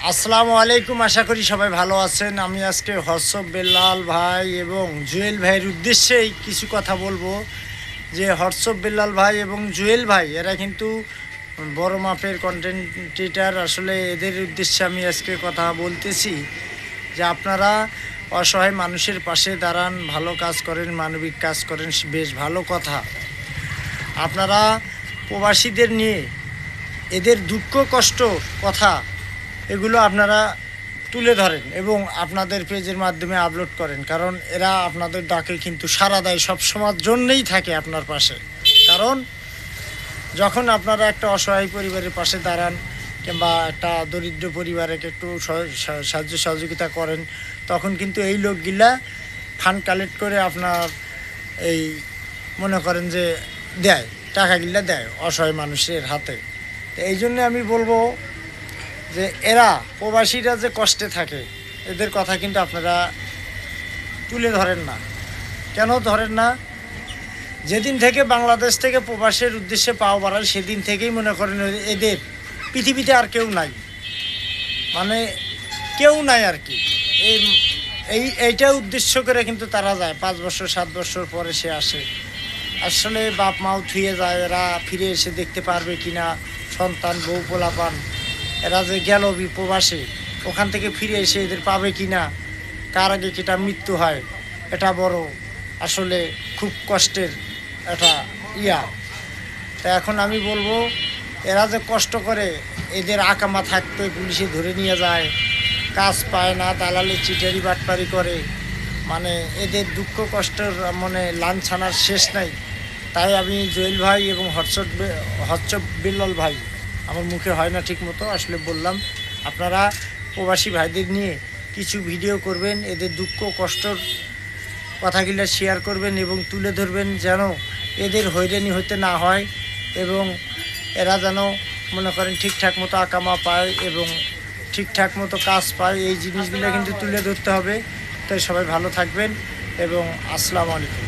আসসালামু আলাইকুম। আশা করি সবাই ভালো আছেন। আমি আজকে হর্ষব বেল্লাল ভাই এবং জুয়েল ভাইয়ের উদ্দেশ্যেই কিছু কথা বলবো। যে হর্ষব বেল্লাল ভাই এবং জুয়েল ভাই এরা কিন্তু বড় মাপের কন্টেন্ট ক্রিয়েটার। আসলে এদের উদ্দেশ্যে আমি আজকে কথা বলতেছি যে আপনারা অসহায় মানুষের পাশে দাঁড়ান, ভালো কাজ করেন, মানবিক কাজ করেন, বেশ ভালো কথা। আপনারা প্রবাসীদের নিয়ে এদের দুঃখ কষ্ট কথা এগুলো আপনারা তুলে ধরেন এবং আপনাদের পেজের মাধ্যমে আপলোড করেন, কারণ এরা আপনাদের ডাকে কিন্তু সাড়া দেয়, সবসময়ের জন্যেই থাকে আপনার পাশে। কারণ যখন আপনারা একটা অসহায় পরিবারের পাশে দাঁড়ান কিংবা একটা দরিদ্র পরিবারকে একটু সাহায্য সহযোগিতা করেন, তখন কিন্তু এই লোকগুলা ফান্ড কালেক্ট করে আপনার এই মনে করেন যে দেয়, টাকাগুলা দেয় অসহায় মানুষের হাতে। তো এই জন্যে আমি বলবো যে এরা প্রবাসীরা যে কষ্টে থাকে এদের কথা কিন্তু আপনারা তুলে ধরেন না। কেন ধরেন না? যেদিন থেকে বাংলাদেশ থেকে প্রবাসের উদ্দেশ্যে পাও বাড়ায় সেদিন থেকেই মনে করেন এদের পৃথিবীতে আর কেউ নাই, মানে কেউ নাই আর কি। এইটা উদ্দেশ্য করে কিন্তু তারা যায়, 5 বছর 7 বছর পরে সে আসে। আসলে বাপ মাও থুয়ে যায়, এরা ফিরে এসে দেখতে পারবে কিনা সন্তান বউ পোলাপান, এরা যে গেল প্রবাসে ওখান থেকে ফিরে এসে এদের পাবে কি না, কার আগে কিটা মৃত্যু হয়, এটা বড় আসলে খুব কষ্টের একটা ইয়া। তা এখন আমি বলবো এরা যে কষ্ট করে, এদের আকামা থাকতে পুলিশে ধরে নিয়ে যায়, কাজ পায় না, দালালি চিটারি বাটপারি করে, মানে এদের দুঃখ কষ্টের মানে লাঞ্ছনার শেষ নাই। তাই আমি জুয়েল ভাই এবং হর্ষব বেল্লাল ভাই, আমার মুখে হয় না ঠিক মতো, আসলে বললাম আপনারা প্রবাসী ভাইদের নিয়ে কিছু ভিডিও করবেন, এদের দুঃখ কষ্টর কথাগুলো শেয়ার করবেন এবং তুলে ধরবেন, যেন এদের হয়রানি হতে না হয় এবং এরা যেন মনে করেন ঠিকঠাক মতো আকামা পায় এবং ঠিকঠাক মতো কাজ পায়। এই জিনিসগুলো কিন্তু তুলে ধরতে হবে। তাই সবাই ভালো থাকবেন এবং আসসালামু আলাইকুম।